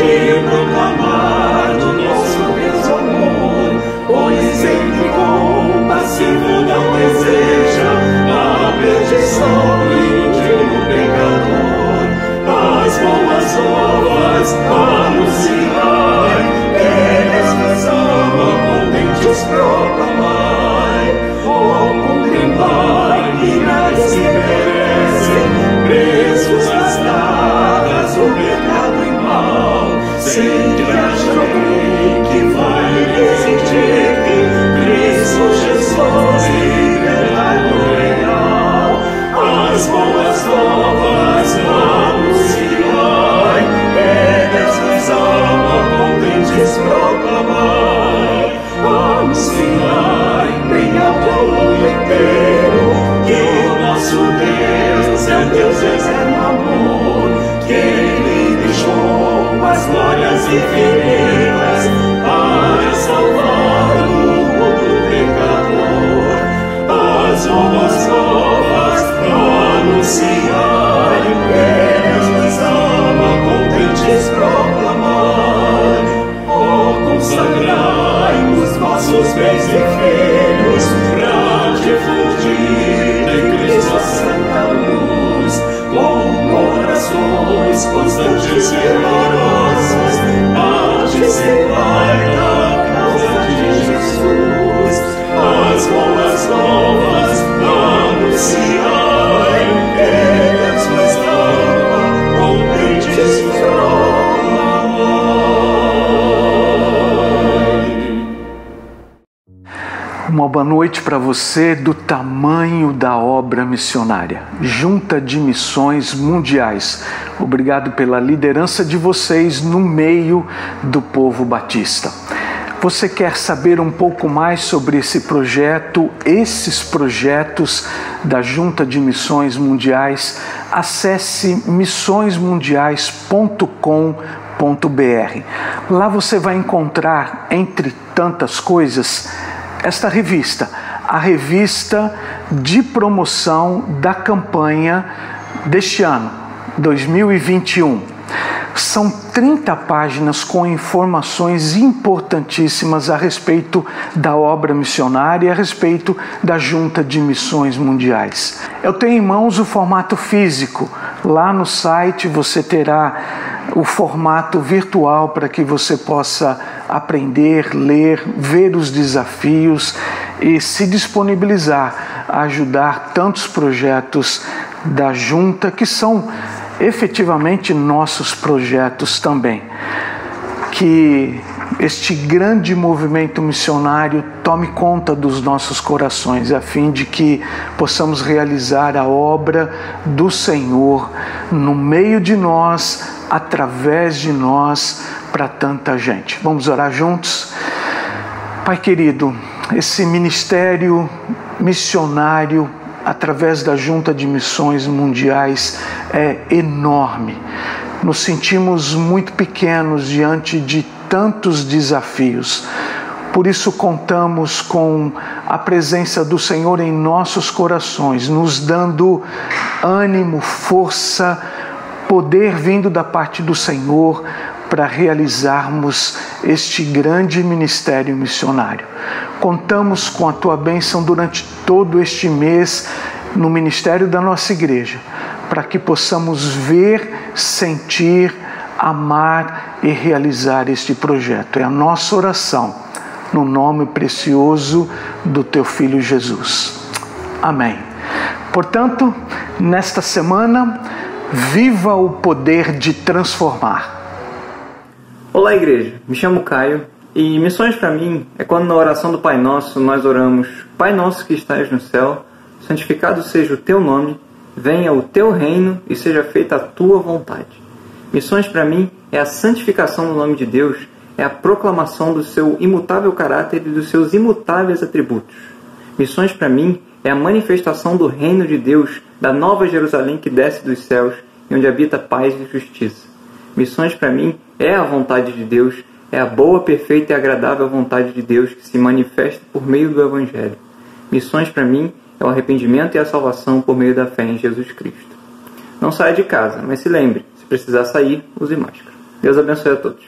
e proclamar do nosso Deus amor, pois Ele compassivo não deseja a perdição do íntimo pecador. As boas novas anunciai, eles vos amam, contentes proclamai, contemplai milhares que merecem, presos nas garras do pecado e mal. Sempre haja alguém que vai resistir, Cristo Jesus, libertado real. As boas novas anunciai, eles vos amam, contentes proclamai, anunciai bem alto ao mundo inteiro, que o nosso Deus é um Deus de eterno amor, que Ele deixou as glórias infinitas para salvar o mundo pecador. As boas novas anunciai, eles vos amam, contentes proclamai, consagrai os vossos bens e filhos para difundir em Cristo a santa luz, com corações constantes e fervorosos, participai da causa de Jesus. As boas novas anunciai, eles vos amam, contentes proclamai. Uma boa noite para você do tamanho da obra missionária, Junta de Missões Mundiais. Obrigado pela liderança de vocês no meio do povo batista. Você quer saber um pouco mais sobre esse projeto, esses projetos da Junta de Missões Mundiais? Acesse missõesmundiais.com.br. Lá você vai encontrar, entre tantas coisas, esta revista, a revista de promoção da campanha deste ano, 2021. São 30 páginas com informações importantíssimas a respeito da obra missionária e a respeito da Junta de Missões Mundiais. Eu tenho em mãos o formato físico. Lá no site você terá o formato virtual para que você possa aprender, ler, ver os desafios e se disponibilizar a ajudar tantos projetos da Junta que são efetivamente nossos projetos também. Que este grande movimento missionário tome conta dos nossos corações, a fim de que possamos realizar a obra do Senhor no meio de nós, através de nós, para tanta gente. Vamos orar juntos? Pai querido, esse ministério missionário através da Junta de Missões Mundiais é enorme. Nos sentimos muito pequenos diante de tantos desafios. Por isso contamos com a presença do Senhor em nossos corações, nos dando ânimo, força, poder vindo da parte do Senhor para realizarmos este grande ministério missionário. Contamos com a Tua bênção durante todo este mês no ministério da nossa igreja, para que possamos ver, sentir, amar e realizar este projeto. É a nossa oração, no nome precioso do Teu Filho Jesus. Amém. Portanto, nesta semana, viva o poder de transformar. Olá, igreja. Me chamo Caio e missões para mim é quando na oração do Pai Nosso nós oramos: Pai Nosso que estás no céu, santificado seja o Teu nome, venha o Teu reino e seja feita a Tua vontade. Missões para mim é a santificação do nome de Deus, é a proclamação do seu imutável caráter e dos seus imutáveis atributos. Missões para mim é a manifestação do reino de Deus, da nova Jerusalém que desce dos céus e onde habita paz e justiça. Missões para mim é a vontade de Deus, é a boa, perfeita e agradável vontade de Deus que se manifesta por meio do Evangelho. Missões para mim é o arrependimento e a salvação por meio da fé em Jesus Cristo. Não saia de casa, mas se lembre, se precisar sair, use máscara. Deus abençoe a todos.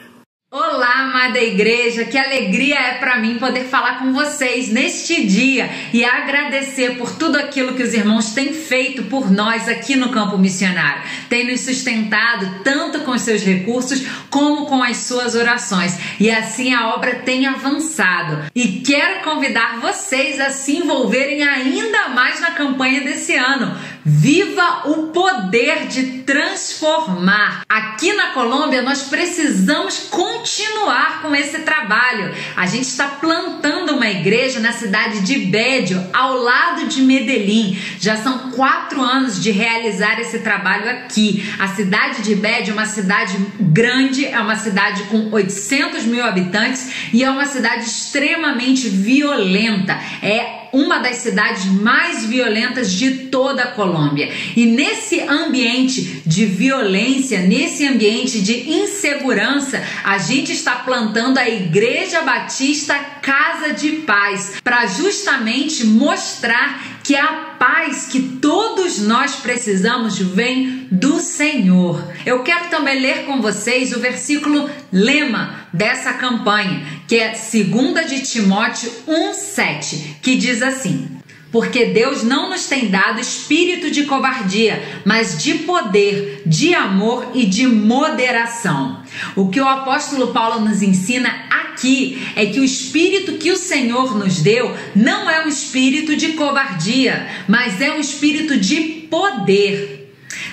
Olá, amada igreja, que alegria é para mim poder falar com vocês neste dia e agradecer por tudo aquilo que os irmãos têm feito por nós aqui no Campo Missionário. Tem nos sustentado tanto com os seus recursos como com as suas orações, e assim a obra tem avançado. E quero convidar vocês a se envolverem ainda mais na campanha desse ano. Viva o poder de transformar! Aqui na Colômbia nós precisamos continuar com esse trabalho. A gente está plantando uma igreja na cidade de Bédio, ao lado de Medellín. Já são 4 anos de realizar esse trabalho aqui. A cidade de Bédio é uma cidade grande, é uma cidade com 800 mil habitantes e é uma cidade extremamente violenta. É uma das cidades mais violentas de toda a Colômbia. E nesse ambiente de violência, nesse ambiente de insegurança, a gente está plantando a Igreja Batista Casa de Paz, para justamente mostrar que a paz que todos nós precisamos vem do Senhor. Eu quero também ler com vocês o versículo lema dessa campanha, que é 2 de Timóteo 1:7, que diz assim: porque Deus não nos tem dado espírito de covardia, mas de poder, de amor e de moderação. O que o apóstolo Paulo nos ensina aqui é que o espírito que o Senhor nos deu não é um espírito de covardia, mas é um espírito de poder.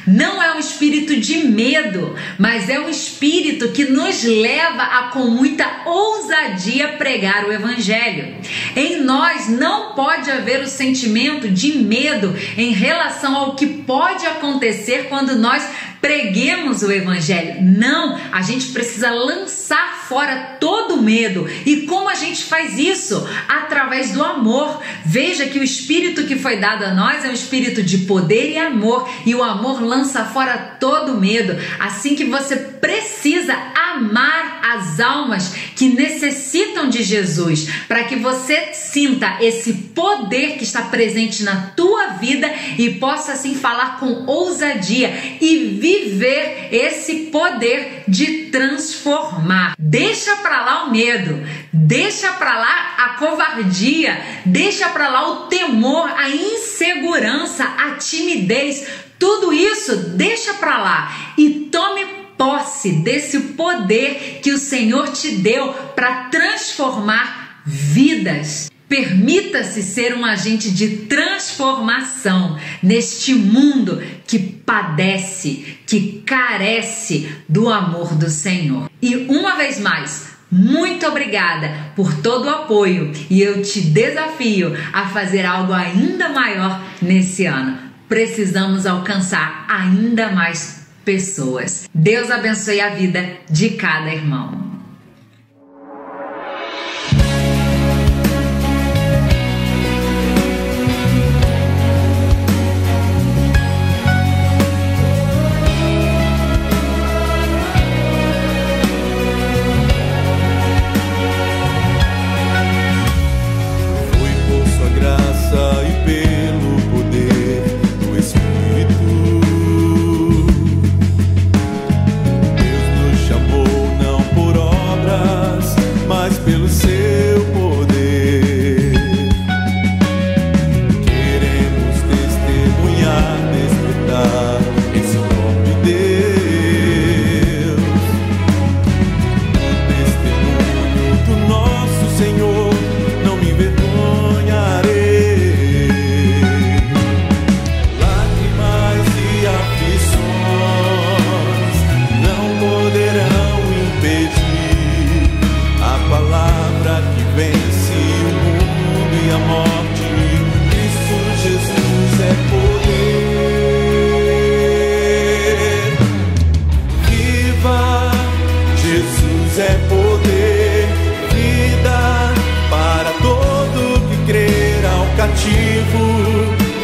Não é um espírito de medo, mas é um espírito que nos leva a, com muita ousadia, pregar o Evangelho. Em nós não pode haver o sentimento de medo em relação ao que pode acontecer quando nós preguemos o Evangelho. Não, a gente precisa lançar fora todo o medo. E como a gente faz isso? Através do amor. Veja que o espírito que foi dado a nós é um espírito de poder e amor, e o amor lança fora todo o medo. Assim que você precisa amar as almas que necessitam de Jesus, para que você sinta esse poder que está presente na tua vida e possa assim falar com ousadia e viver esse poder de transformar. Deixa para lá o medo, deixa para lá a covardia, deixa para lá o temor, a insegurança, a timidez. Tudo isso deixa para lá e tome posse desse poder que o Senhor te deu para transformar vidas. Permita-se ser um agente de transformação neste mundo que padece, que carece do amor do Senhor. E uma vez mais, muito obrigada por todo o apoio, e eu te desafio a fazer algo ainda maior nesse ano. Precisamos alcançar ainda mais pessoas. Deus abençoe a vida de cada irmão.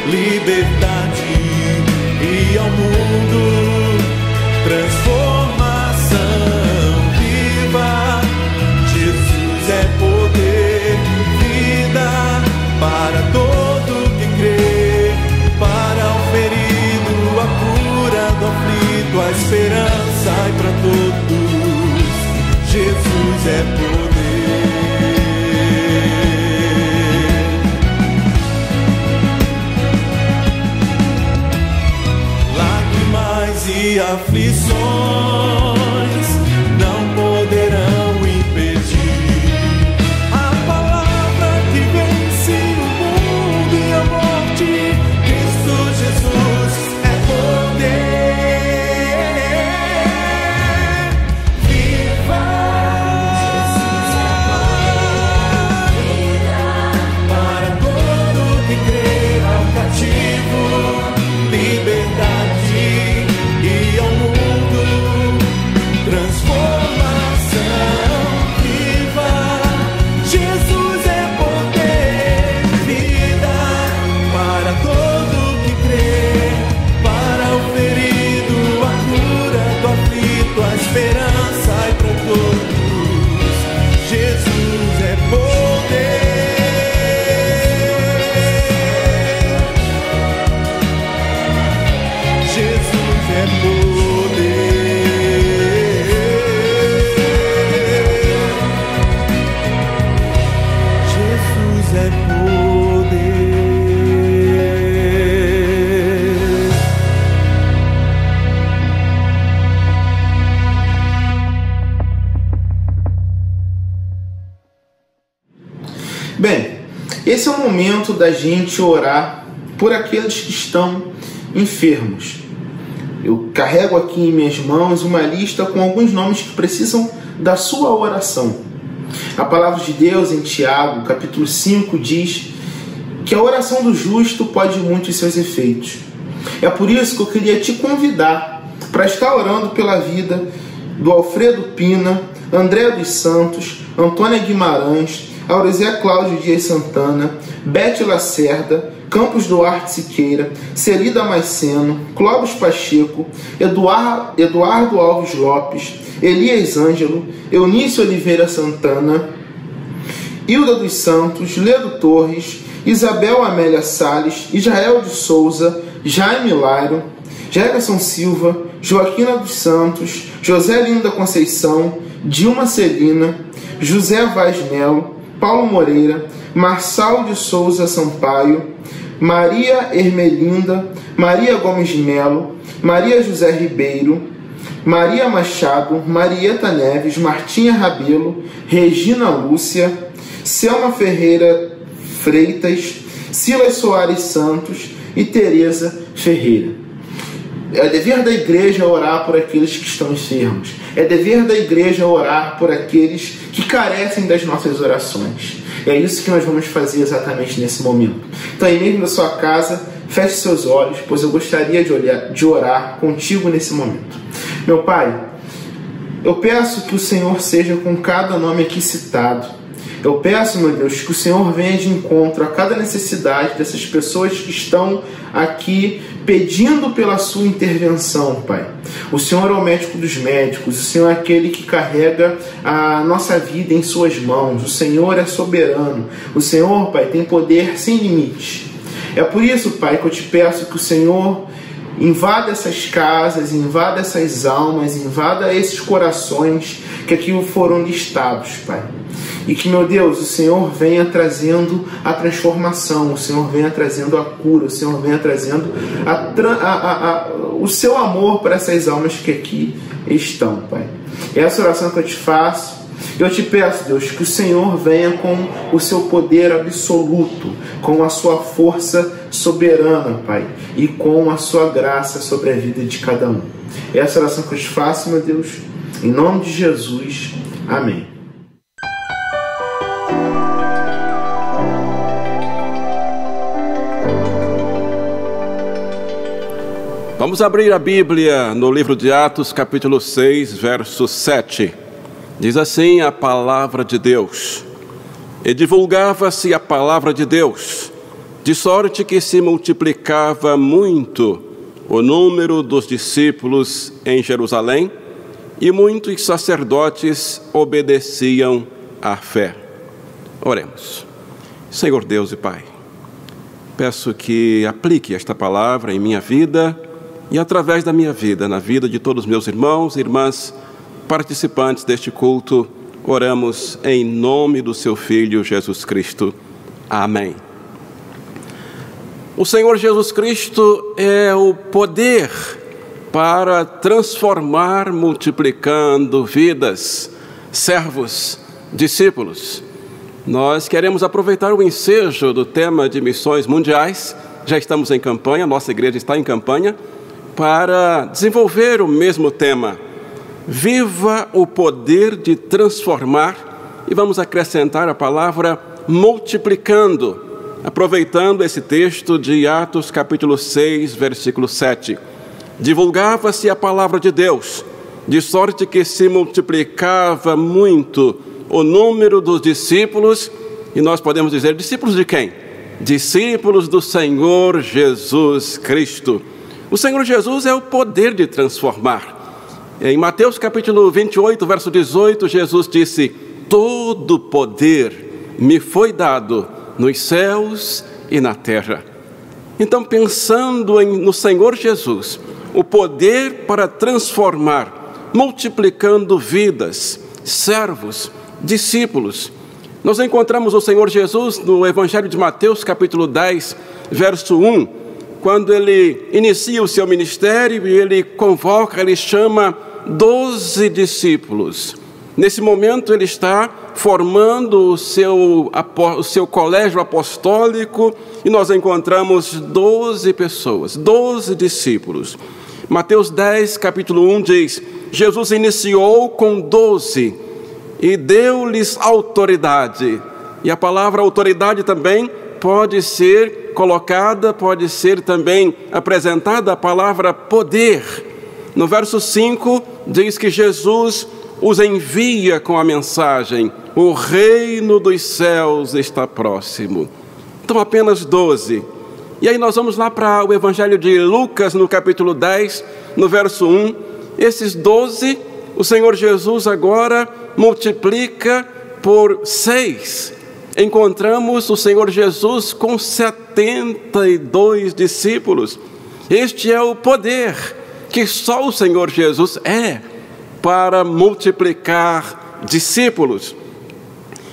Liberdade e ao mundo transformação. Viva, Jesus é poder, vida para todo que crê, para o ferido a cura, do aflito a esperança e para todos é poder. Lágrimas e aflições não poderão impedir a palavra que vence o mundo e a morte. Cristo Jesus é poder. Viva! Para todo que crê ao cativo, liberdade e ao mundo transformação. Viva! Jesus é poder. Vida para todo que crê, para o ferido a cura, do aflito a esperança e para todos. Jesus é poder. Jesus é poder. Jesus é poder. Bem, esse é o momento da gente orar por aqueles que estão enfermos. Eu carrego aqui em minhas mãos uma lista com alguns nomes que precisam da sua oração. A palavra de Deus em Tiago, capítulo 5, diz que a oração do justo pode muito em seus efeitos. É por isso que eu queria te convidar para estar orando pela vida do Alfredo Pina, André dos Santos, Antônia Guimarães, Aurizé Cláudio Dias Santana, Bete Lacerda, Campos Duarte Siqueira, Celida Maiceno, Clóvis Pacheco, Eduardo Alves Lopes, Elias Ângelo, Eunício Oliveira Santana, Hilda dos Santos, Ledo Torres, Isabel Amélia Salles, Israel de Souza, Jaime Lairo, Jefferson Silva, Joaquina dos Santos, José Linda Conceição, Dilma Celina, José Vaz Melo, Paulo Moreira, Marçal de Souza Sampaio, Maria Ermelinda, Maria Gomes de Melo, Maria José Ribeiro, Maria Machado, Marieta Neves, Martinha Rabelo, Regina Lúcia, Selma Ferreira Freitas, Silas Soares Santos e Tereza Ferreira. É dever da igreja orar por aqueles que estão enfermos. É dever da igreja orar por aqueles que carecem das nossas orações. É isso que nós vamos fazer exatamente nesse momento. Então, aí mesmo na sua casa, feche seus olhos, pois eu gostaria de orar contigo nesse momento. Meu Pai, eu peço que o Senhor seja com cada nome aqui citado. Eu peço, meu Deus, que o Senhor venha de encontro a cada necessidade dessas pessoas que estão aqui pedindo pela sua intervenção, Pai. O Senhor é o médico dos médicos, o Senhor é aquele que carrega a nossa vida em suas mãos, o Senhor é soberano, o Senhor, Pai, tem poder sem limite. É por isso, Pai, que eu te peço que o Senhor invada essas casas, invada essas almas, invada esses corações que aqui foram listados, Pai. E que, meu Deus, o Senhor venha trazendo a transformação, o Senhor venha trazendo a cura, o Senhor venha trazendo o seu amor para essas almas que aqui estão, Pai. Essa oração que eu te faço, eu te peço, Deus, que o Senhor venha com o seu poder absoluto, com a sua força soberana, Pai, e com a sua graça sobre a vida de cada um. Essa oração que eu te faço, meu Deus, em nome de Jesus. Amém. Vamos abrir a Bíblia no livro de Atos, capítulo 6, verso 7. Diz assim a palavra de Deus: E divulgava-se a palavra de Deus, de sorte que se multiplicava muito o número dos discípulos em Jerusalém, e muitos sacerdotes obedeciam à fé. Oremos. Senhor Deus e Pai, peço que aplique esta palavra em minha vida e através da minha vida, na vida de todos os meus irmãos e irmãs participantes deste culto oramos em nome do seu Filho Jesus Cristo. Amém. O Senhor Jesus Cristo é o poder para transformar, multiplicando vidas, servos, discípulos. Nós queremos aproveitar o ensejo do tema de missões mundiais, já estamos em campanha, nossa igreja está em campanha, para desenvolver o mesmo tema. Viva o poder de transformar, e vamos acrescentar a palavra multiplicando, aproveitando esse texto de Atos capítulo 6, versículo 7. Divulgava-se a palavra de Deus, de sorte que se multiplicava muito o número dos discípulos, e nós podemos dizer, discípulos de quem? Discípulos do Senhor Jesus Cristo. O Senhor Jesus é o poder de transformar. Em Mateus capítulo 28, verso 18, Jesus disse: todo poder me foi dado nos céus e na terra. Então, pensando no Senhor Jesus, o poder para transformar, multiplicando vidas, servos, discípulos, nós encontramos o Senhor Jesus no Evangelho de Mateus, capítulo 10, verso 1, quando ele inicia o seu ministério e ele convoca, ele chama 12 discípulos. Nesse momento ele está formando o seu colégio apostólico e nós encontramos 12 pessoas, 12 discípulos. Mateus 10, capítulo 1 diz: Jesus iniciou com 12 e deu-lhes autoridade. E a palavra autoridade também pode ser colocada, pode ser também apresentada a palavra poder. No verso 5 diz que Jesus os envia com a mensagem: o reino dos céus está próximo. Então apenas 12. E aí nós vamos lá para o Evangelho de Lucas, no capítulo 10, no verso 1. Esses 12, o Senhor Jesus agora multiplica por 6. Encontramos o Senhor Jesus com 72 discípulos. Este é o poder que só o Senhor Jesus é para multiplicar discípulos.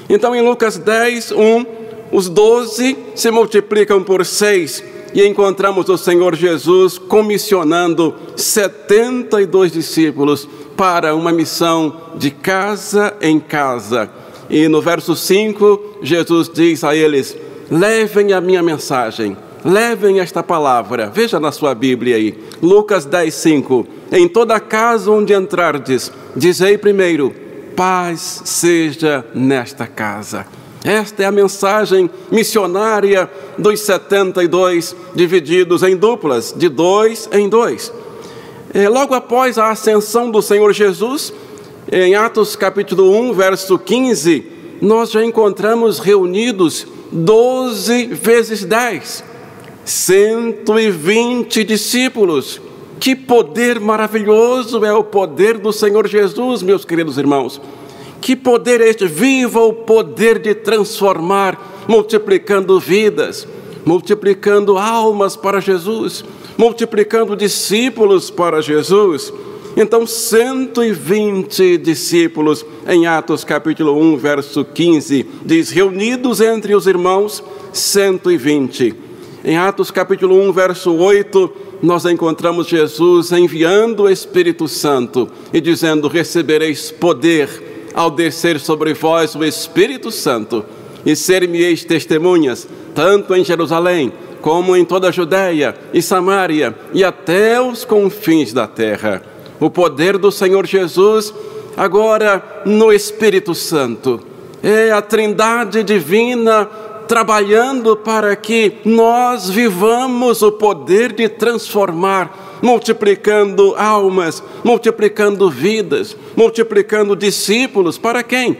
Então em Lucas 10, 1, os 12 se multiplicam por 6 e encontramos o Senhor Jesus comissionando 72 discípulos para uma missão de casa em casa. E no verso 5, Jesus diz a eles: levem a minha mensagem, levem esta palavra. Veja na sua Bíblia aí, Lucas 10, 5. Em toda casa onde entrardes, dizei primeiro: paz seja nesta casa. Esta é a mensagem missionária dos 72, divididos em duplas, de 2 em 2. Logo após a ascensão do Senhor Jesus, em Atos capítulo 1, verso 15, nós já encontramos reunidos 12 vezes 10, 120 discípulos. Que poder maravilhoso é o poder do Senhor Jesus, meus queridos irmãos. Que poder é este? Viva o poder de transformar, multiplicando vidas, multiplicando almas para Jesus, multiplicando discípulos para Jesus. Então, 120 discípulos, em Atos capítulo 1, verso 15, diz: reunidos entre os irmãos, 120. Em Atos capítulo 1, verso 8, nós encontramos Jesus enviando o Espírito Santo e dizendo: recebereis poder ao descer sobre vós o Espírito Santo, e ser-me-eis testemunhas, tanto em Jerusalém, como em toda a Judeia e Samaria, e até os confins da terra. O poder do Senhor Jesus, agora no Espírito Santo, é a Trindade divina trabalhando para que nós vivamos o poder de transformar, multiplicando almas, multiplicando vidas, multiplicando discípulos. Para quem?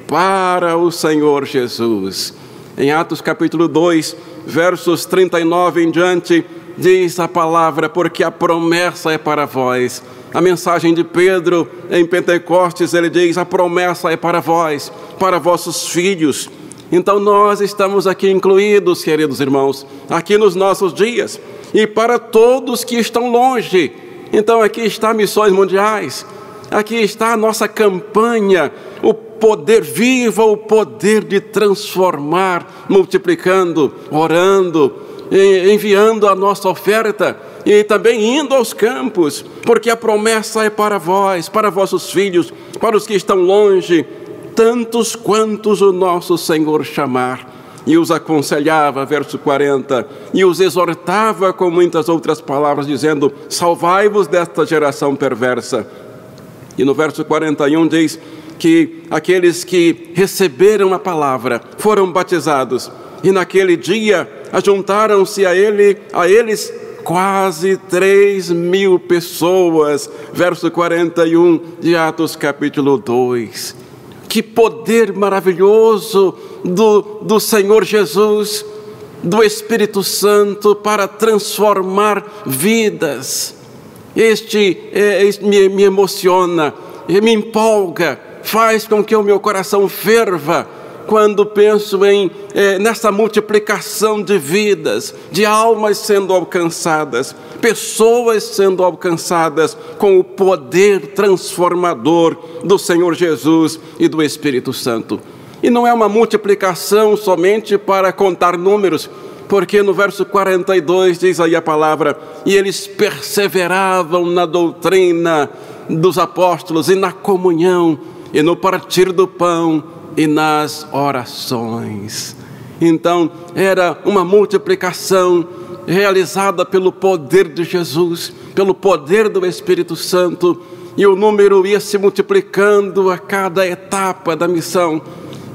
Para o Senhor Jesus. Em Atos capítulo 2, versos 39 em diante, diz a palavra: porque a promessa é para vós. A mensagem de Pedro em Pentecostes, ele diz: a promessa é para vós, para vossos filhos. Então nós estamos aqui incluídos, queridos irmãos, aqui nos nossos dias, e para todos que estão longe. Então aqui está Missões Mundiais, aqui está a nossa campanha, poder, viva o poder de transformar, multiplicando, orando, enviando a nossa oferta e também indo aos campos, porque a promessa é para vós, para vossos filhos, para os que estão longe, tantos quantos o nosso Senhor chamar. E os aconselhava, verso 40, e os exortava com muitas outras palavras, dizendo: salvai-vos desta geração perversa. E no verso 41 diz que aqueles que receberam a palavra foram batizados, e naquele dia ajuntaram-se a eles quase 3.000 pessoas. Verso 41 de Atos capítulo 2. Que poder maravilhoso do Senhor Jesus, do Espírito Santo para transformar vidas. Este me emociona, me empolga, faz com que o meu coração ferva quando penso nessa multiplicação de vidas, de almas sendo alcançadas, pessoas sendo alcançadas com o poder transformador do Senhor Jesus e do Espírito Santo. E não é uma multiplicação somente para contar números, porque no verso 42 diz aí a palavra: e eles perseveravam na doutrina dos apóstolos e na comunhão e no partir do pão e nas orações. Então era uma multiplicação realizada pelo poder de Jesus, pelo poder do Espírito Santo, e o número ia se multiplicando a cada etapa da missão,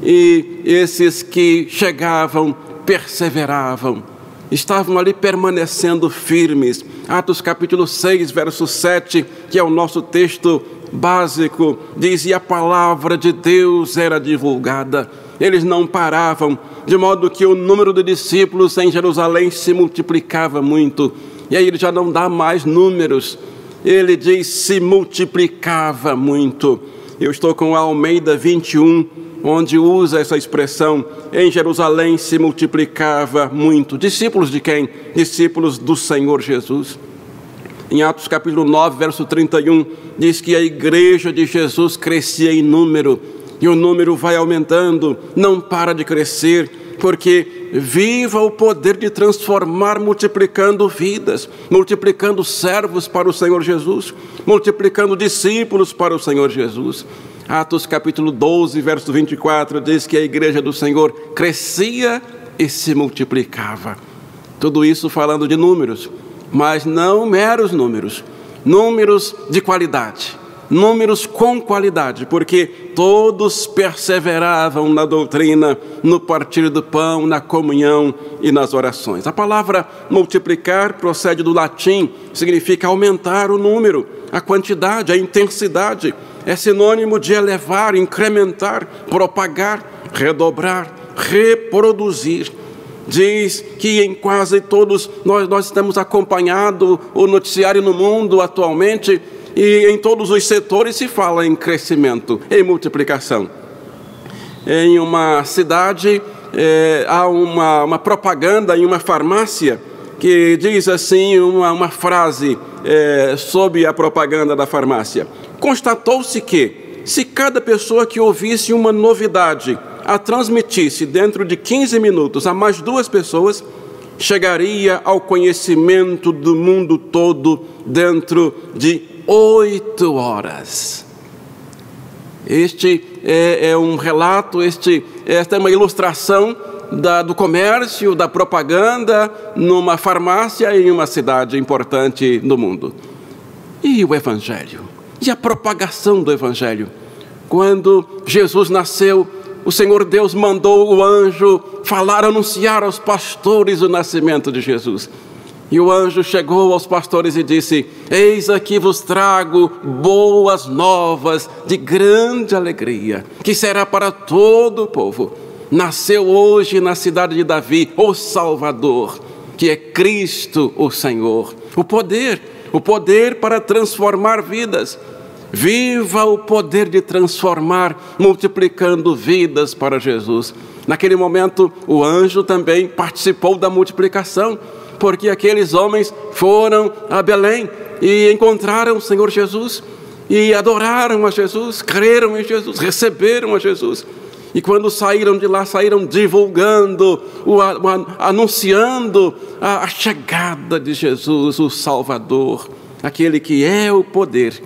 e esses que chegavam perseveravam, estavam ali permanecendo firmes. Atos capítulo 6, verso 7, que é o nosso texto básico, diz: e a palavra de Deus era divulgada. Eles não paravam, de modo que o número de discípulos em Jerusalém se multiplicava muito. E aí ele já não dá mais números, ele diz: se multiplicava muito. Eu estou com a Almeida 21, onde usa essa expressão: em Jerusalém se multiplicava muito. Discípulos de quem? Discípulos do Senhor Jesus. Em Atos capítulo 9, verso 31, diz que a igreja de Jesus crescia em número, e o número vai aumentando, não para de crescer, porque viva o poder de transformar, multiplicando vidas, multiplicando servos para o Senhor Jesus, multiplicando discípulos para o Senhor Jesus. Atos capítulo 12, verso 24, diz que a igreja do Senhor crescia e se multiplicava. Tudo isso falando de números, mas não meros números, números de qualidade, números com qualidade, porque todos perseveravam na doutrina, no partir do pão, na comunhão e nas orações. A palavra multiplicar procede do latim, significa aumentar o número, a quantidade, a intensidade. É sinônimo de elevar, incrementar, propagar, redobrar, reproduzir. Diz que em quase todos, nós temos acompanhado o noticiário no mundo atualmente, e em todos os setores se fala em crescimento, em multiplicação. Em uma cidade, há uma propaganda em uma farmácia que diz assim, uma frase sobre a propaganda da farmácia: constatou-se que, se cada pessoa que ouvisse uma novidade a transmitisse dentro de 15 minutos a mais 2 pessoas, chegaria ao conhecimento do mundo todo dentro de 8 horas. Este é um relato, esta é uma ilustração do comércio, da propaganda numa farmácia em uma cidade importante no mundo. E o Evangelho? E a propagação do Evangelho? Quando Jesus nasceu, o Senhor Deus mandou o anjo falar, anunciar aos pastores o nascimento de Jesus. E o anjo chegou aos pastores e disse: eis aqui vos trago boas novas de grande alegria, que será para todo o povo. Nasceu hoje na cidade de Davi o Salvador, que é Cristo o Senhor. O poder para transformar vidas. Viva o poder de transformar, multiplicando vidas para Jesus. Naquele momento, o anjo também participou da multiplicação, porque aqueles homens foram a Belém e encontraram o Senhor Jesus. e adoraram a Jesus, creram em Jesus, receberam a Jesus. E quando saíram de lá, saíram divulgando, anunciando a chegada de Jesus, o Salvador, aquele que é o poder.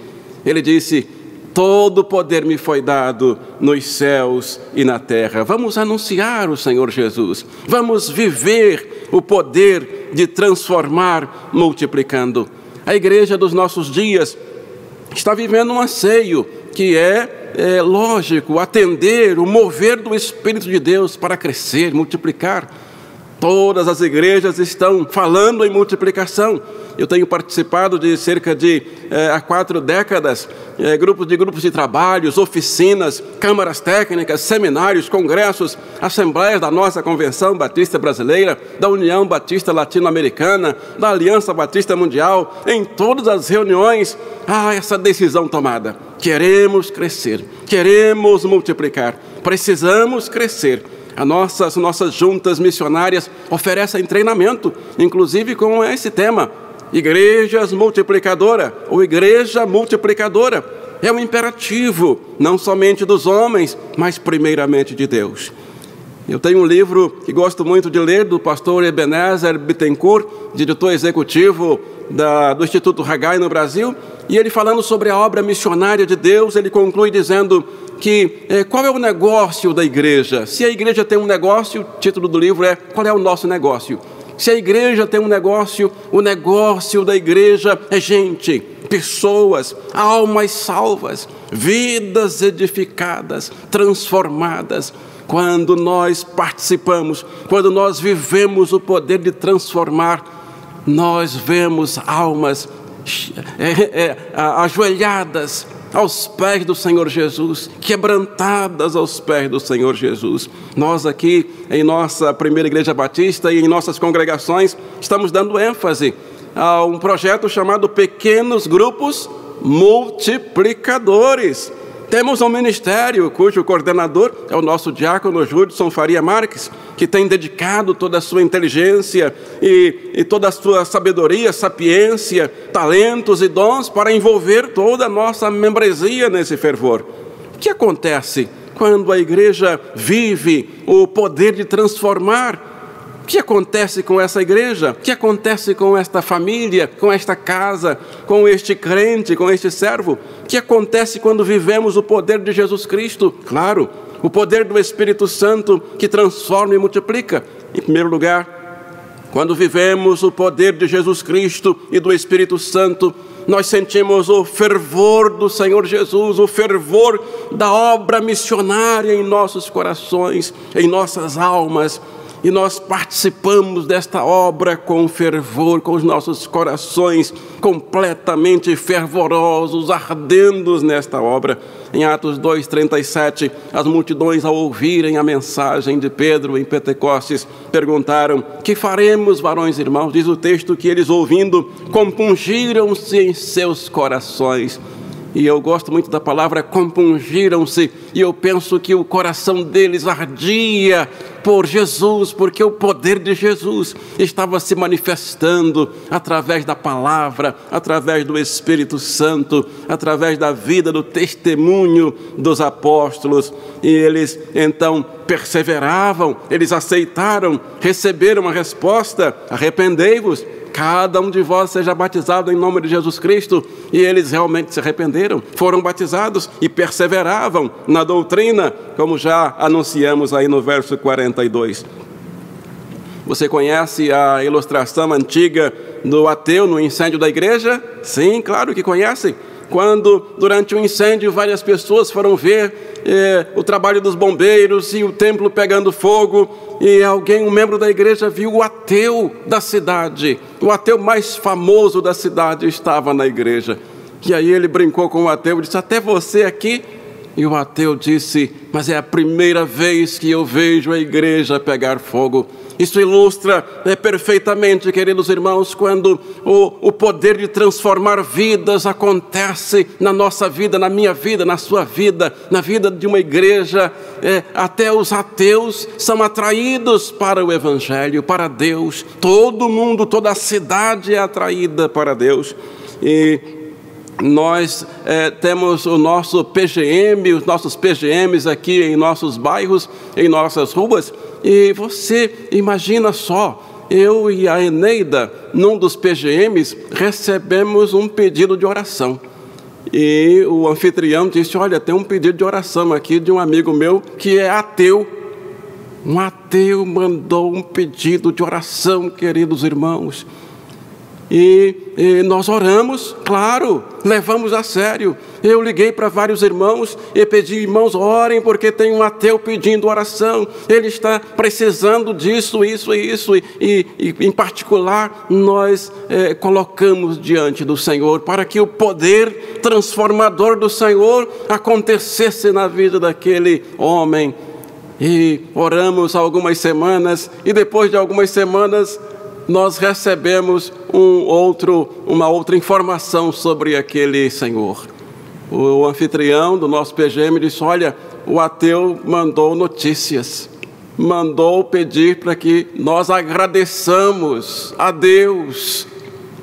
Ele disse: todo poder me foi dado nos céus e na terra. Vamos anunciar o Senhor Jesus. Vamos viver o poder de transformar, multiplicando. A igreja dos nossos dias está vivendo um anseio que é lógico, atender o mover do Espírito de Deus para crescer, multiplicar. Todas as igrejas estão falando em multiplicação. Eu tenho participado de cerca de há 4 décadas, grupos de trabalhos, oficinas, câmaras técnicas, seminários, congressos, assembleias da nossa Convenção Batista Brasileira, da União Batista Latino-Americana, da Aliança Batista Mundial. Em todas as reuniões há essa decisão tomada. Queremos crescer, queremos multiplicar, precisamos crescer. As nossas juntas missionárias oferecem treinamento, inclusive com esse tema: igrejas multiplicadora, ou igreja multiplicadora. É um imperativo, não somente dos homens, mas primeiramente de Deus. Eu tenho um livro que gosto muito de ler, do pastor Ebenezer Bittencourt, diretor executivo do Instituto Haggai no Brasil, e ele falando sobre a obra missionária de Deus, ele conclui dizendo que qual é o negócio da igreja? Se a igreja tem um negócio, o título do livro é Qual é o nosso negócio? Se a igreja tem um negócio, o negócio da igreja é gente, pessoas, almas salvas, vidas edificadas, transformadas. Quando nós participamos, quando nós vivemos o poder de transformar, nós vemos almas ajoelhadas aos pés do Senhor Jesus, quebrantadas aos pés do Senhor Jesus. Nós aqui, em nossa primeira igreja batista e em nossas congregações, estamos dando ênfase a um projeto chamado Pequenos Grupos Multiplicadores. Temos um ministério cujo coordenador é o nosso diácono Judson Faria Marques, que tem dedicado toda a sua inteligência e toda a sua sabedoria, sapiência, talentos e dons para envolver toda a nossa membresia nesse fervor. O que acontece quando a igreja vive o poder de transformar? O que acontece com essa igreja? O que acontece com esta família, com esta casa, com este crente, com este servo? O que acontece quando vivemos o poder de Jesus Cristo? Claro, o poder do Espírito Santo que transforma e multiplica. Em primeiro lugar, quando vivemos o poder de Jesus Cristo e do Espírito Santo, nós sentimos o fervor do Senhor Jesus, o fervor da obra missionária em nossos corações, em nossas almas. E nós participamos desta obra com fervor, com os nossos corações completamente fervorosos, ardendo nesta obra. Em Atos 2:37, as multidões, ao ouvirem a mensagem de Pedro em Pentecostes, perguntaram: que faremos, varões e irmãos? Diz o texto que eles, ouvindo, compungiram-se em seus corações. E eu gosto muito da palavra compungiram-se, e eu penso que o coração deles ardia por Jesus, porque o poder de Jesus estava se manifestando através da palavra, através do Espírito Santo, através da vida, do testemunho dos apóstolos. E eles então perseveravam, eles aceitaram, receberam a resposta: arrependei-vos, cada um de vós seja batizado em nome de Jesus Cristo. E eles realmente se arrependeram, foram batizados e perseveravam na doutrina, como já anunciamos aí no verso 42. Você conhece a ilustração antiga do ateu no incêndio da igreja? Sim, claro que conhece. Quando, durante um incêndio, várias pessoas foram ver o trabalho dos bombeiros e o templo pegando fogo, e um membro da igreja viu o ateu da cidade, o ateu mais famoso da cidade estava na igreja. E aí ele brincou com o ateu e disse: até você aqui? E o ateu disse: mas é a primeira vez que eu vejo a igreja pegar fogo. Isso ilustra perfeitamente, queridos irmãos, quando o poder de transformar vidas acontece na nossa vida, na minha vida, na sua vida, na vida de uma igreja. Até os ateus são atraídos para o Evangelho, para Deus. Todo mundo, toda a cidade é atraída para Deus. E nós temos o nosso PGM, os nossos PGMs aqui em nossos bairros, em nossas ruas, e você imagina só, eu e a Eneida, num dos PGMs, recebemos um pedido de oração. E o anfitrião disse, olha, tem um pedido de oração aqui de um amigo meu que é ateu. Um ateu mandou um pedido de oração, queridos irmãos. E nós oramos, claro, levamos a sério. Eu liguei para vários irmãos e pedi, irmãos, orem, porque tem um ateu pedindo oração. Ele está precisando disso, isso e isso. E em particular, nós colocamos diante do Senhor para que o poder transformador do Senhor acontecesse na vida daquele homem. E oramos algumas semanas, e depois de algumas semanas, nós recebemos uma outra informação sobre aquele senhor. O anfitrião do nosso PGM disse, olha, o ateu mandou notícias, mandou pedir para que nós agradeçamos a Deus,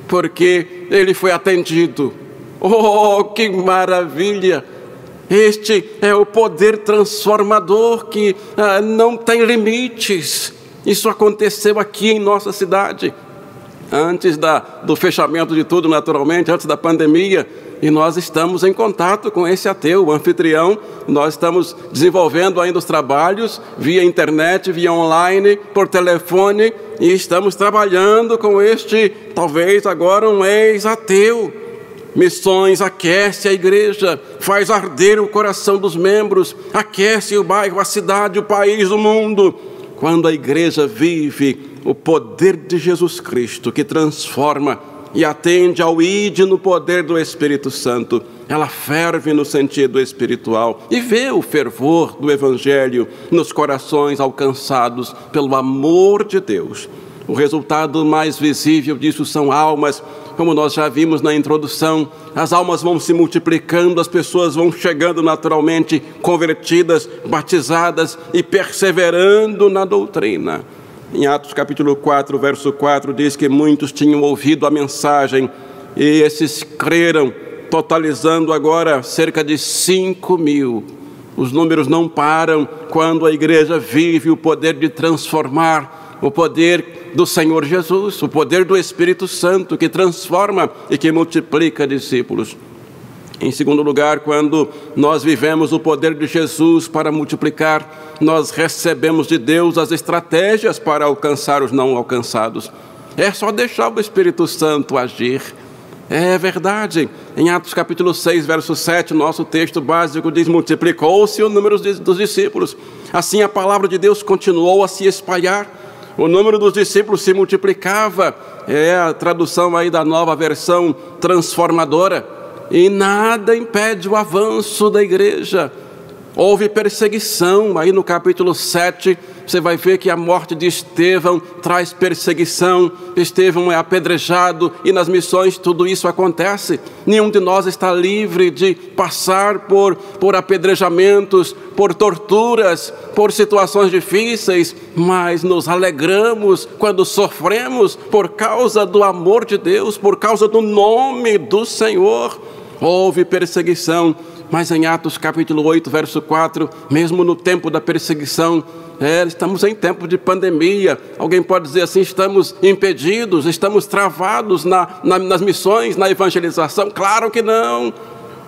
porque ele foi atendido. Oh, que maravilha! Este é o poder transformador que não tem limites. Isso aconteceu aqui em nossa cidade, antes do fechamento de tudo, naturalmente, antes da pandemia, e nós estamos em contato com esse ateu, o anfitrião. Nós estamos desenvolvendo ainda os trabalhos via internet, via online, por telefone, e estamos trabalhando com este, talvez agora um ex-ateu. Missões aquece a igreja, faz arder o coração dos membros, aquece o bairro, a cidade, o país, o mundo. Quando a igreja vive o poder de Jesus Cristo, que transforma e atende ao ide no poder do Espírito Santo, ela ferve no sentido espiritual e vê o fervor do Evangelho nos corações alcançados pelo amor de Deus. O resultado mais visível disso são almas. Como nós já vimos na introdução, as almas vão se multiplicando, as pessoas vão chegando naturalmente convertidas, batizadas e perseverando na doutrina. Em Atos capítulo 4, verso 4, diz que muitos tinham ouvido a mensagem e esses creram, totalizando agora cerca de 5.000. Os números não param quando a igreja vive o poder de transformar, o poder do Senhor Jesus, o poder do Espírito Santo que transforma e que multiplica discípulos. Em segundo lugar, quando nós vivemos o poder de Jesus para multiplicar, nós recebemos de Deus as estratégias para alcançar os não alcançados. É só deixar o Espírito Santo agir. É verdade. Em Atos capítulo 6, verso 7, nosso texto básico diz, multiplicou-se o número dos discípulos. Assim a palavra de Deus continuou a se espalhar. O número dos discípulos se multiplicava, é a tradução aí da nova versão transformadora, e nada impede o avanço da igreja. Houve perseguição, aí no capítulo 7, você vai ver que a morte de Estevão traz perseguição, Estevão é apedrejado, e nas missões tudo isso acontece. Nenhum de nós está livre de passar por apedrejamentos, por torturas, por situações difíceis, mas nos alegramos quando sofremos por causa do amor de Deus, por causa do nome do Senhor. Houve perseguição, mas em Atos capítulo 8, verso 4, mesmo no tempo da perseguição, estamos em tempo de pandemia. Alguém pode dizer assim, estamos impedidos, estamos travados nas missões, na evangelização? Claro que não.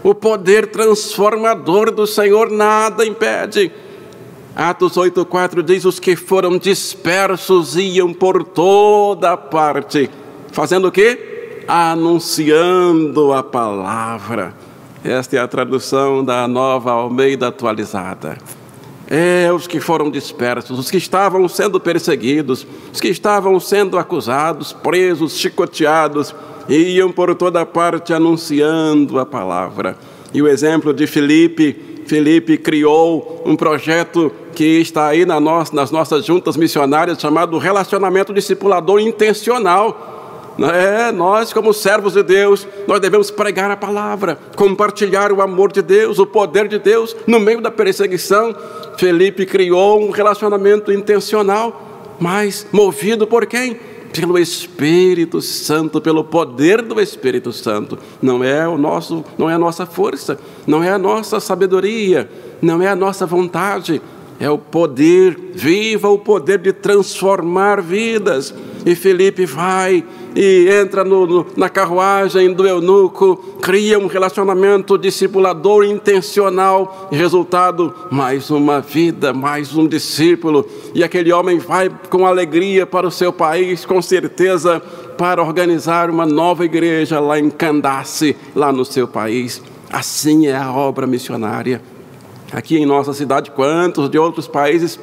O poder transformador do Senhor nada impede. Atos 8, 4 diz, os que foram dispersos iam por toda parte. Fazendo o quê? Anunciando a palavra. Esta é a tradução da Nova Almeida atualizada. Os que foram dispersos, os que estavam sendo perseguidos, os que estavam sendo acusados, presos, chicoteados, iam por toda parte anunciando a palavra. E o exemplo de Filipe criou um projeto que está aí nas nossas juntas missionárias, chamado Relacionamento Discipulador Intencional. Nós, como servos de Deus, nós devemos pregar a palavra, compartilhar o amor de Deus, o poder de Deus. No meio da perseguição, Filipe criou um relacionamento intencional, mas movido por quem? pelo Espírito Santo, pelo poder do Espírito Santo. Não é a nossa força, não é a nossa sabedoria, não é a nossa vontade, é o poder. Viva o poder de transformar vidas. E Felipe vai e entra na carruagem do eunuco, cria um relacionamento discipulador intencional, e resultado, mais uma vida, mais um discípulo, e aquele homem vai com alegria para o seu país, com certeza, para organizar uma nova igreja lá em Candace, lá no seu país. Assim é a obra missionária. Aqui em nossa cidade, quantos de outros países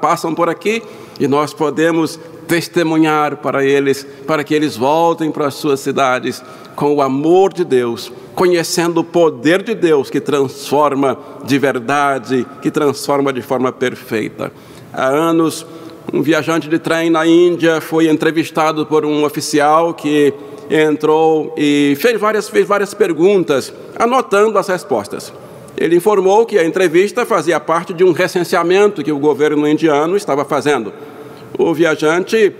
passam por aqui, e nós podemos testemunhar para eles, para que eles voltem para as suas cidades com o amor de Deus, conhecendo o poder de Deus que transforma de verdade, que transforma de forma perfeita. Há anos, um viajante de trem na Índia foi entrevistado por um oficial que entrou e fez várias perguntas, anotando as respostas. Ele informou que a entrevista fazia parte de um recenseamento que o governo indiano estava fazendo. O viajante,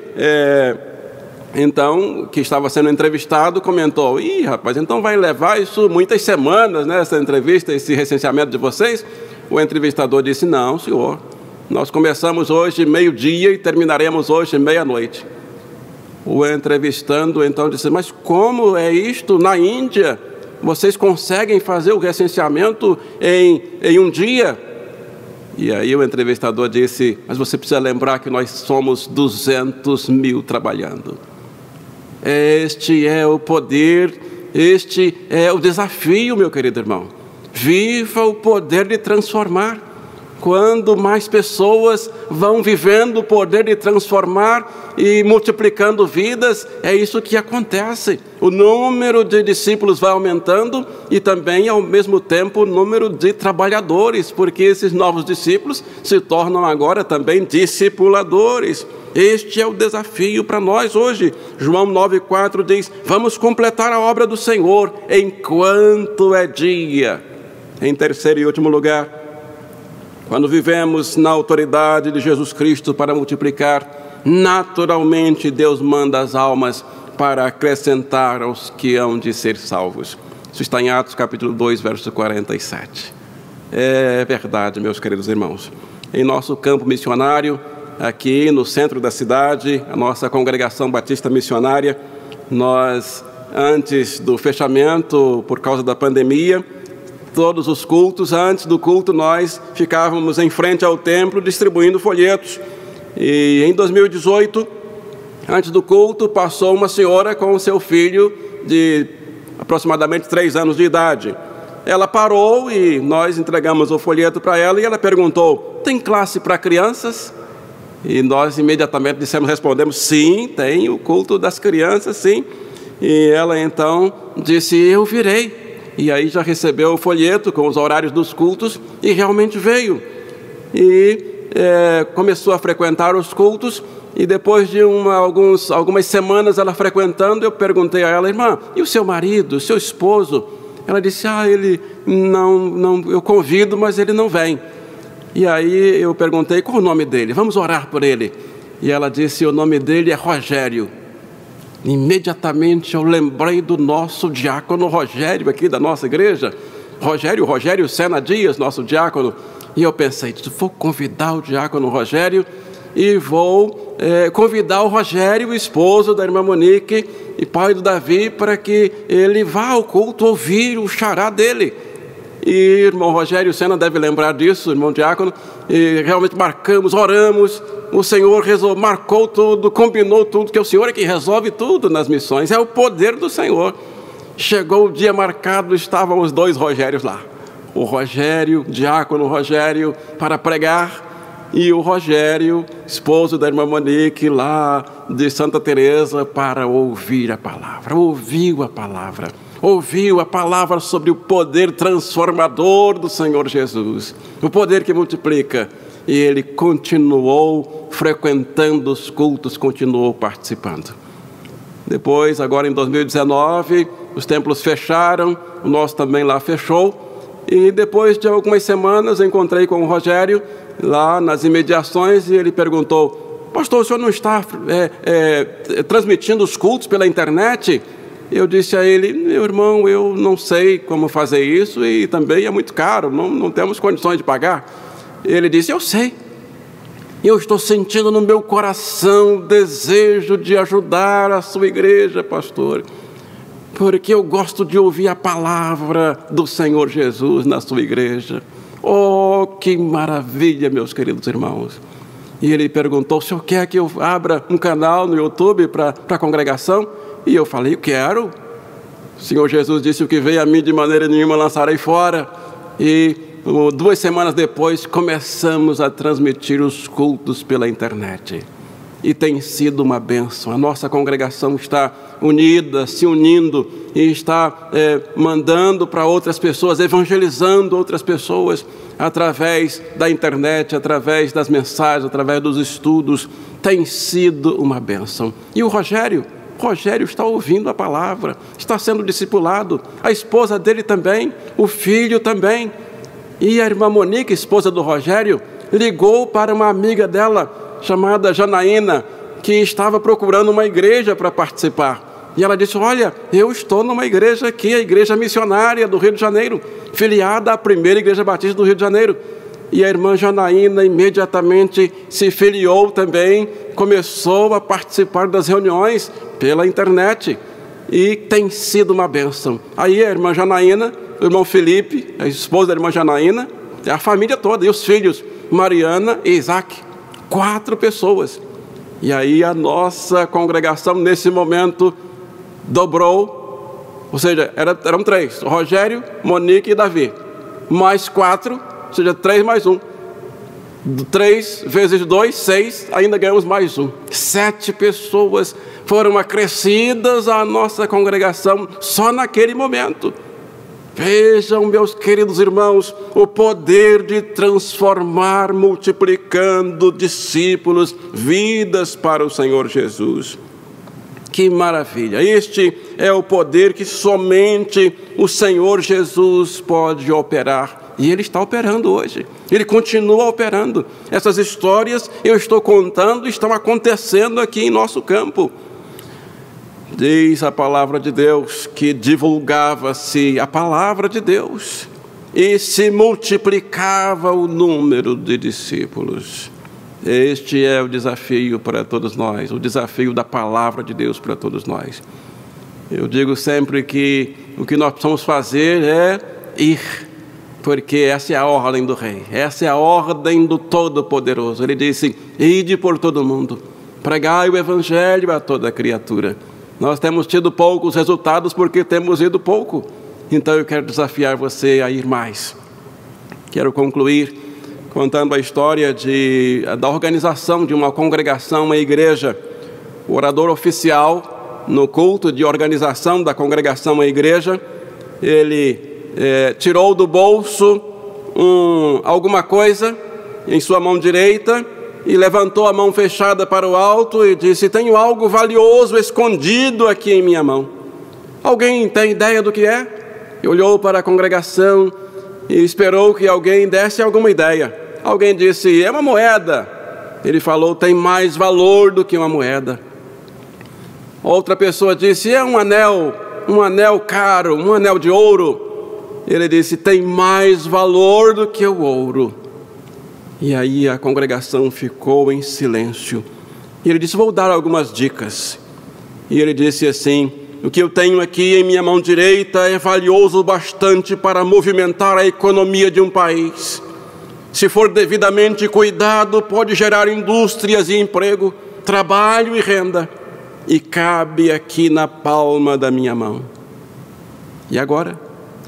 então, que estava sendo entrevistado, comentou: "Ih, rapaz, então vai levar isso muitas semanas, né, essa entrevista, esse recenseamento de vocês?" O entrevistador disse: "Não, senhor, nós começamos hoje meio-dia e terminaremos hoje meia-noite." O entrevistando, então, disse: "Mas como é isto na Índia? Vocês conseguem fazer o recenseamento em um dia?" E aí o entrevistador disse: "Mas você precisa lembrar que nós somos 200 mil trabalhando. Este é o poder, este é o desafio, meu querido irmão. Viva o poder de transformar. Quando mais pessoas vão vivendo o poder de transformar e multiplicando vidas, é isso que acontece. O número de discípulos vai aumentando e também, ao mesmo tempo, o número de trabalhadores, porque esses novos discípulos se tornam agora também discipuladores. Este é o desafio para nós hoje. João 9,4 diz: "Vamos completar a obra do Senhor enquanto é dia." Em terceiro e último lugar, quando vivemos na autoridade de Jesus Cristo para multiplicar, naturalmente Deus manda as almas para acrescentar aos que hão de ser salvos. Isso está em Atos capítulo 2, verso 47. É verdade, meus queridos irmãos. Em nosso campo missionário, aqui no centro da cidade, a nossa congregação batista missionária, nós, antes do fechamento por causa da pandemia, todos os cultos, antes do culto, nós ficávamos em frente ao templo distribuindo folhetos. E em 2018, antes do culto, passou uma senhora com o seu filho de aproximadamente 3 anos de idade. Ela parou e nós entregamos o folheto para ela e ela perguntou: "Tem classe para crianças?" E nós imediatamente respondemos: "Sim, tem o culto das crianças, sim." E ela então disse: "Eu virei." E aí já recebeu o folheto com os horários dos cultos e realmente veio. E começou a frequentar os cultos. E depois de algumas semanas ela frequentando, eu perguntei a ela: "Irmã, e o seu marido, o seu esposo?" Ela disse: "Ele não, eu convido, mas ele não vem." E aí eu perguntei: "Qual o nome dele? Vamos orar por ele." E ela disse: "O nome dele é Rogério." Imediatamente eu lembrei do nosso diácono Rogério, aqui da nossa igreja. Rogério Sena Dias, nosso diácono. E eu pensei: vou convidar o diácono Rogério e vou convidar o Rogério, o esposo da irmã Monique e pai do Davi, para que ele vá ao culto ouvir o xará dele. E irmão Rogério Sena deve lembrar disso, irmão diácono. E realmente marcamos, oramos. O Senhor marcou tudo, combinou tudo, que o Senhor é que resolve tudo nas missões. É o poder do Senhor. Chegou o dia marcado, estavam os 2 Rogérios lá. O Rogério, diácono Rogério, para pregar, e o Rogério, esposo da irmã Monique, lá de Santa Teresa, para ouvir a palavra. Ouviu a palavra sobre o poder transformador do Senhor Jesus, o poder que multiplica. E ele continuou frequentando os cultos, continuou participando. Depois, agora em 2019, os templos fecharam, o nosso também lá fechou. E depois de algumas semanas, encontrei com o Rogério lá nas imediações e ele perguntou: pastor, o senhor não está transmitindo os cultos pela internet? Eu disse a ele, meu irmão, eu não sei como fazer isso e também é muito caro, não temos condições de pagar. Ele disse, eu sei. Eu estou sentindo no meu coração o desejo de ajudar a sua igreja, pastor, porque eu gosto de ouvir a palavra do Senhor Jesus na sua igreja. Oh, que maravilha, meus queridos irmãos. E ele perguntou, o senhor quer que eu abra um canal no YouTube para a congregação? E eu falei, eu quero. O Senhor Jesus disse, o que veio a mim de maneira nenhuma lançarei fora. E 2 semanas depois começamos a transmitir os cultos pela internet. E tem sido uma bênção. A nossa congregação está unida, se unindo e está mandando para outras pessoas, evangelizando outras pessoas através da internet, através das mensagens, através dos estudos. Tem sido uma bênção. E o Rogério está ouvindo a palavra, está sendo discipulado, a esposa dele também, o filho também. E a irmã Monique, esposa do Rogério, ligou para uma amiga dela, chamada Janaína, que estava procurando uma igreja para participar. E ela disse, olha, eu estou numa igreja aqui, a Igreja Missionária do Rio de Janeiro, filiada à primeira Igreja Batista do Rio de Janeiro. E a irmã Janaína imediatamente se filiou também, começou a participar das reuniões pela internet. E tem sido uma bênção. Aí a irmã Janaína, o irmão Felipe, a esposa da irmã Janaína, a família toda, e os filhos, Mariana e Isaac, 4 pessoas. E aí a nossa congregação, nesse momento, dobrou, ou seja, eram 3, Rogério, Monique e Davi, mais 4, ou seja, 3 mais 1. 3 vezes 2, 6, ainda ganhamos mais 1. 7 pessoas foram acrescidas à nossa congregação só naquele momento. Vejam, meus queridos irmãos, o poder de transformar, multiplicando discípulos, vidas para o Senhor Jesus. Que maravilha! Este é o poder que somente o Senhor Jesus pode operar. E Ele está operando hoje. Ele continua operando. Essas histórias eu estou contando estão acontecendo aqui em nosso campo. Diz a palavra de Deus que divulgava-se a palavra de Deus e se multiplicava o número de discípulos. Este é o desafio para todos nós, o desafio da palavra de Deus para todos nós. Eu digo sempre que o que nós precisamos fazer é ir, porque essa é a ordem do Rei, essa é a ordem do Todo-Poderoso. Ele disse, ide por todo mundo, pregai o Evangelho a toda criatura. Nós temos tido poucos resultados porque temos ido pouco. Então eu quero desafiar você a ir mais. Quero concluir contando a história da organização de uma congregação, uma igreja. O orador oficial, no culto de organização da congregação, uma igreja, ele tirou do bolso alguma coisa em sua mão direita, e levantou a mão fechada para o alto e disse, tenho algo valioso escondido aqui em minha mão. Alguém tem ideia do que é? E olhou para a congregação e esperou que alguém desse alguma ideia. Alguém disse, é uma moeda. Ele falou, tem mais valor do que uma moeda. Outra pessoa disse, é um anel caro, um anel de ouro. Ele disse, tem mais valor do que o ouro. E aí a congregação ficou em silêncio. E ele disse, vou dar algumas dicas. E ele disse assim, o que eu tenho aqui em minha mão direita é valioso bastante para movimentar a economia de um país. Se for devidamente cuidado, pode gerar indústrias e emprego, trabalho e renda. E cabe aqui na palma da minha mão. E agora?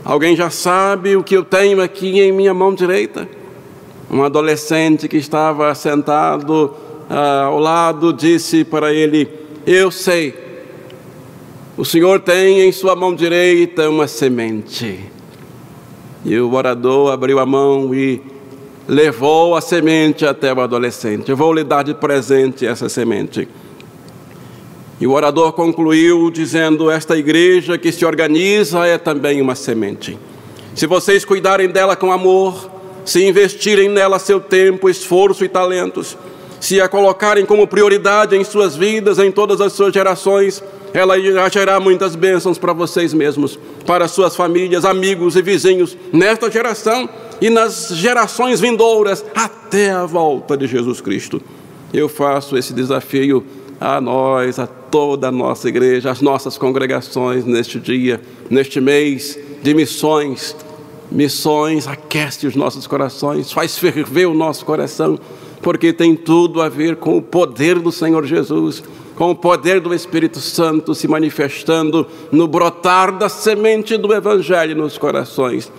Alguém já sabe o que eu tenho aqui em minha mão direita? Um adolescente que estava sentado ao lado disse para ele, eu sei, o senhor tem em sua mão direita uma semente. E o orador abriu a mão e levou a semente até o adolescente. Eu vou lhe dar de presente essa semente. E o orador concluiu dizendo, esta igreja que se organiza é também uma semente. Se vocês cuidarem dela com amor, se investirem nela seu tempo, esforço e talentos, se a colocarem como prioridade em suas vidas, em todas as suas gerações, ela irá gerar muitas bênçãos para vocês mesmos, para suas famílias, amigos e vizinhos, nesta geração e nas gerações vindouras, até a volta de Jesus Cristo. Eu faço esse desafio a nós, a toda a nossa igreja, as nossas congregações neste dia, neste mês de missões. Missões aquece os nossos corações, faz ferver o nosso coração, porque tem tudo a ver com o poder do Senhor Jesus, com o poder do Espírito Santo se manifestando no brotar da semente do Evangelho nos corações.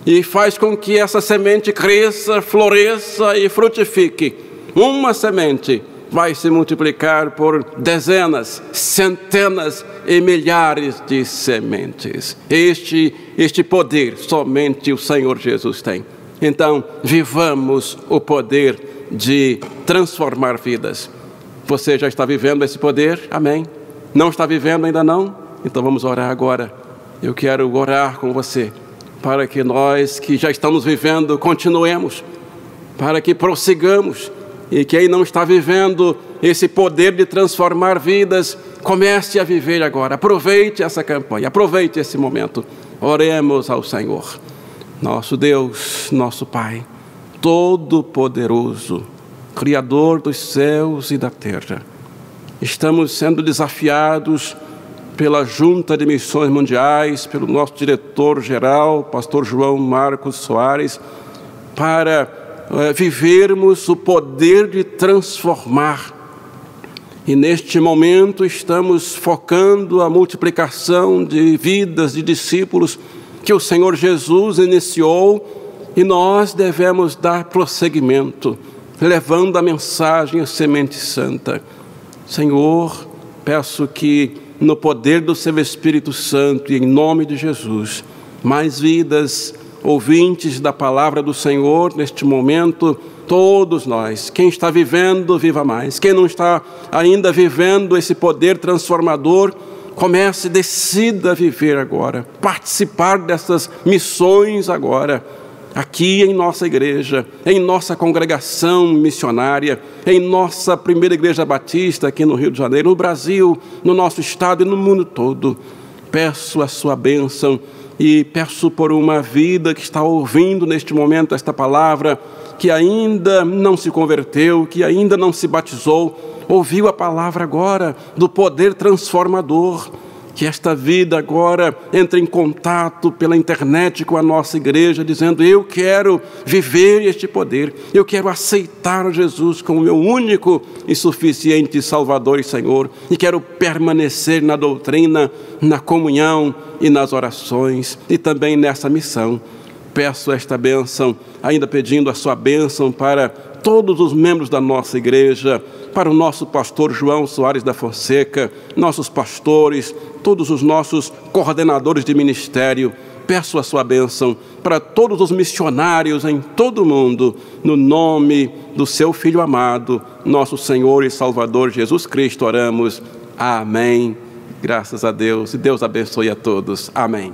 E faz com que essa semente cresça, floresça e frutifique. Uma semente vai se multiplicar por dezenas, centenas e milhares de sementes. Este poder somente o Senhor Jesus tem. Então, vivamos o poder de transformar vidas. Você já está vivendo esse poder? Amém? Não está vivendo ainda não? Então vamos orar agora. Eu quero orar com você, para que nós que já estamos vivendo, continuemos, para que prossigamos, e quem não está vivendo esse poder de transformar vidas, comece a viver agora. Aproveite essa campanha, aproveite esse momento. Oremos ao Senhor. Nosso Deus, nosso Pai, Todo-Poderoso, Criador dos céus e da terra, estamos sendo desafiados pela Junta de Missões Mundiais, pelo nosso diretor-geral, pastor João Marcos Soares, para vivermos o poder de transformar. E neste momento estamos focando a multiplicação de vidas de discípulos que o Senhor Jesus iniciou, e nós devemos dar prosseguimento, levando a mensagem, a semente santa. Senhor, peço que no poder do seu Espírito Santo e em nome de Jesus, mais vidas, ouvintes da palavra do Senhor neste momento, todos nós, quem está vivendo, viva mais. Quem não está ainda vivendo esse poder transformador, comece, decida viver agora, participar dessas missões agora, aqui em nossa igreja, em nossa congregação missionária, em nossa primeira igreja batista aqui no Rio de Janeiro, no Brasil, no nosso estado e no mundo todo. Peço a sua bênção e peço por uma vida que está ouvindo neste momento esta palavra, que ainda não se converteu, que ainda não se batizou, ouviu a palavra agora do poder transformador. Que esta vida agora entre em contato pela internet com a nossa igreja, dizendo: eu quero viver este poder, eu quero aceitar Jesus como meu único e suficiente Salvador e Senhor, e quero permanecer na doutrina, na comunhão e nas orações, e também nessa missão. Peço esta bênção, ainda pedindo a sua bênção para todos os membros da nossa igreja, para o nosso pastor João Soares da Fonseca, nossos pastores, todos os nossos coordenadores de ministério. Peço a sua bênção para todos os missionários em todo o mundo, no nome do seu Filho amado, nosso Senhor e Salvador Jesus Cristo, oramos. Amém. Graças a Deus, e Deus abençoe a todos. Amém.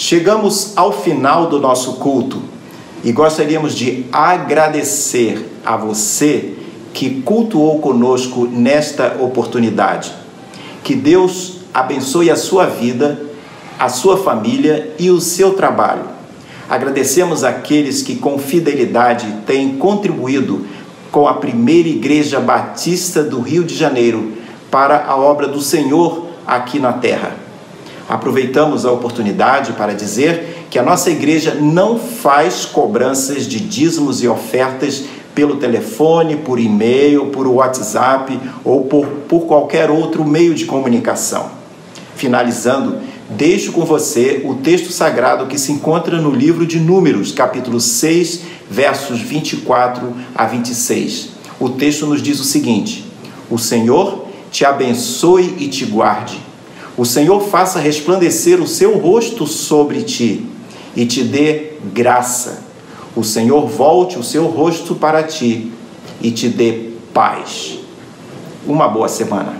Chegamos ao final do nosso culto e gostaríamos de agradecer a você que cultuou conosco nesta oportunidade. Que Deus abençoe a sua vida, a sua família e o seu trabalho. Agradecemos àqueles que com fidelidade têm contribuído com a primeira Igreja Batista do Rio de Janeiro para a obra do Senhor aqui na terra. Aproveitamos a oportunidade para dizer que a nossa igreja não faz cobranças de dízimos e ofertas pelo telefone, por e-mail, por WhatsApp ou por qualquer outro meio de comunicação. Finalizando, deixo com você o texto sagrado que se encontra no livro de Números, capítulo 6, versos 24 a 26. O texto nos diz o seguinte: o Senhor te abençoe e te guarde. O Senhor faça resplandecer o seu rosto sobre ti e te dê graça. O Senhor volte o seu rosto para ti e te dê paz. Uma boa semana.